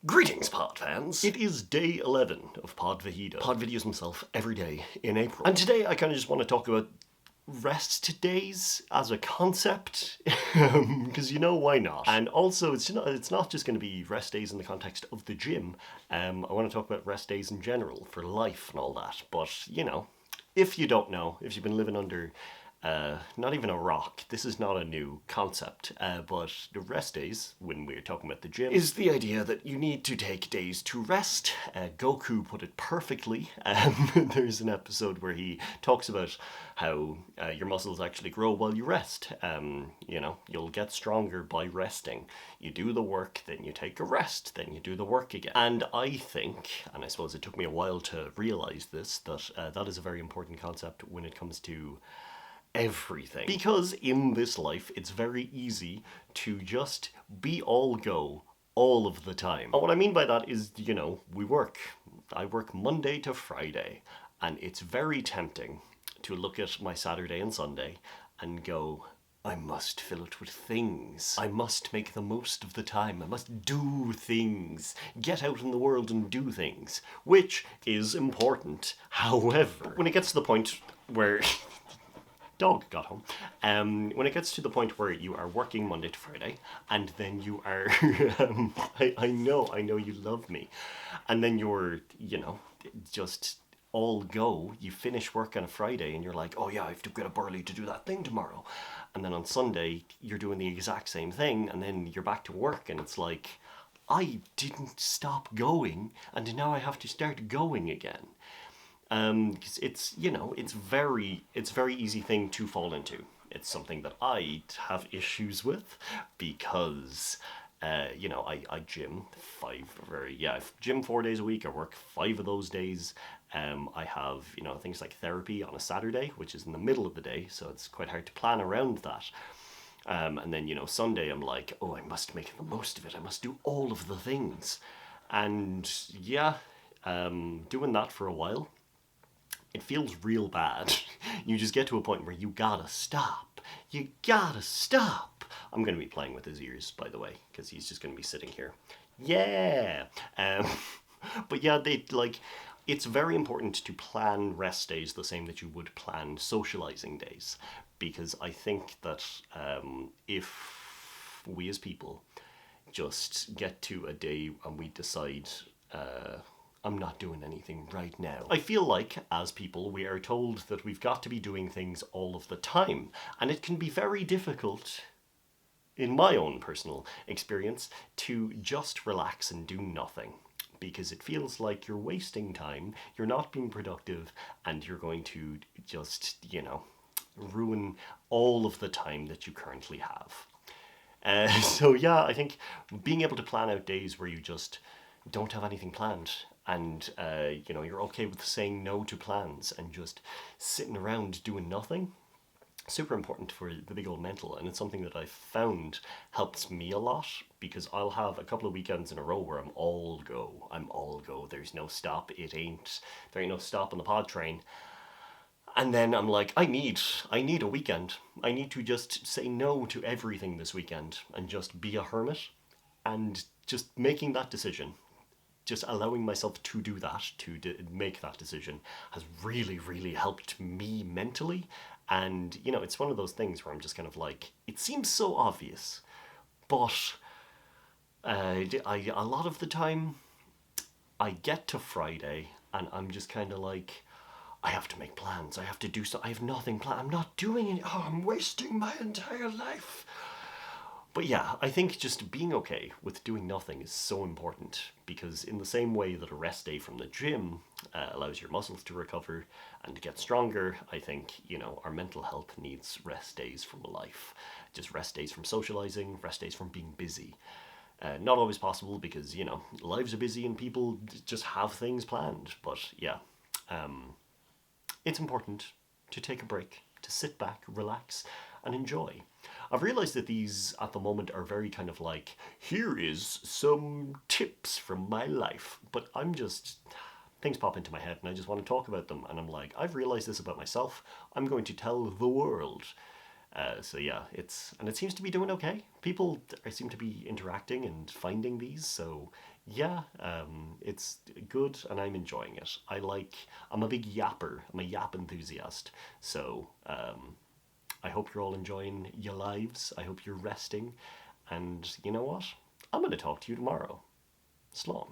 Greetings, Pod fans! It is day 11 of Pod Vahida. Pod videos himself every day in April. And today I kind of just want to talk about rest days as a concept, because why not? And also, it's not just going to be rest days in the context of the gym. I want to talk about rest days in general, for life and all that. But, if you don't know, if you've been living under not even a rock. This is not a new concept, but the rest days, when we're talking about the gym, is the idea that you need to take days to rest. Goku put it perfectly. There's an episode where he talks about how your muscles actually grow while you rest. You'll get stronger by resting. You do the work, then you take a rest, then you do the work again. And I think, and I suppose it took me a while to realize this, that that is a very important concept when it comes to everything. Because in this life, it's very easy to just be all go all of the time. And what I mean by that is, we work. I work Monday to Friday, and it's very tempting to look at my Saturday and Sunday and go, I must fill it with things. I must make the most of the time. I must do things. Get out in the world and do things. Which is important. However, when it gets to the point where dog got home. When it gets to the point where you are working Monday to Friday, and then you are, I know you love me, and then you're, just all go, you finish work on a Friday, and you're like, oh yeah, I have to get up early to do that thing tomorrow. And then on Sunday, you're doing the exact same thing, and then you're back to work, and it's like, I didn't stop going, and now I have to start going again. Because it's very easy thing to fall into. It's something that I have issues with because, I gym I gym 4 days a week. I work 5 of those days. I have, things like therapy on a Saturday, which is in the middle of the day, so it's quite hard to plan around that. And then, Sunday I'm like, oh, I must make the most of it. I must do all of the things. And doing that for a while, it feels real bad. You just get to a point where you gotta stop. You gotta stop. I'm going to be playing with his ears, by the way, because he's just going to be sitting here. Yeah. But yeah, it's very important to plan rest days the same that you would plan socializing days, because I think that if we as people just get to a day and we decide, I'm not doing anything right now. I feel like, as people, we are told that we've got to be doing things all of the time. And it can be very difficult, in my own personal experience, to just relax and do nothing. Because it feels like you're wasting time, you're not being productive, and you're going to just, ruin all of the time that you currently have. I think being able to plan out days where you just don't have anything planned, and you're okay with saying no to plans and just sitting around doing nothing, super important for the big old mental. And it's something that I've found helps me a lot, because I'll have a couple of weekends in a row where I'm all go. There's no stop. There ain't no stop on the pod train. And then I'm like, I need a weekend. I need to just say no to everything this weekend and just be a hermit. And just making that decision, just allowing myself to do that, to make that decision, has really, really helped me mentally. And, it's one of those things where I'm just kind of like, it seems so obvious, but a lot of the time, I get to Friday, and I'm just kind of like, I have to make plans, I have to do so, I have nothing planned, I'm not doing it, I'm wasting my entire life. But yeah, I think just being okay with doing nothing is so important, because in the same way that a rest day from the gym allows your muscles to recover and to get stronger, I think, our mental health needs rest days from life. Just rest days from socializing, rest days from being busy. Not always possible because, lives are busy and people just have things planned. But yeah, it's important to take a break, to sit back, relax, and enjoy. I've realized that these, at the moment, are very kind of like, here is some tips from my life. But things pop into my head and I just want to talk about them. And I'm like, I've realized this about myself. I'm going to tell the world. It seems to be doing okay. People seem to be interacting and finding these, so yeah, it's good and I'm enjoying it. I'm a big yapper. I'm a yap enthusiast. So I hope you're all enjoying your lives. I hope you're resting. And you know what? I'm going to talk to you tomorrow. Slán.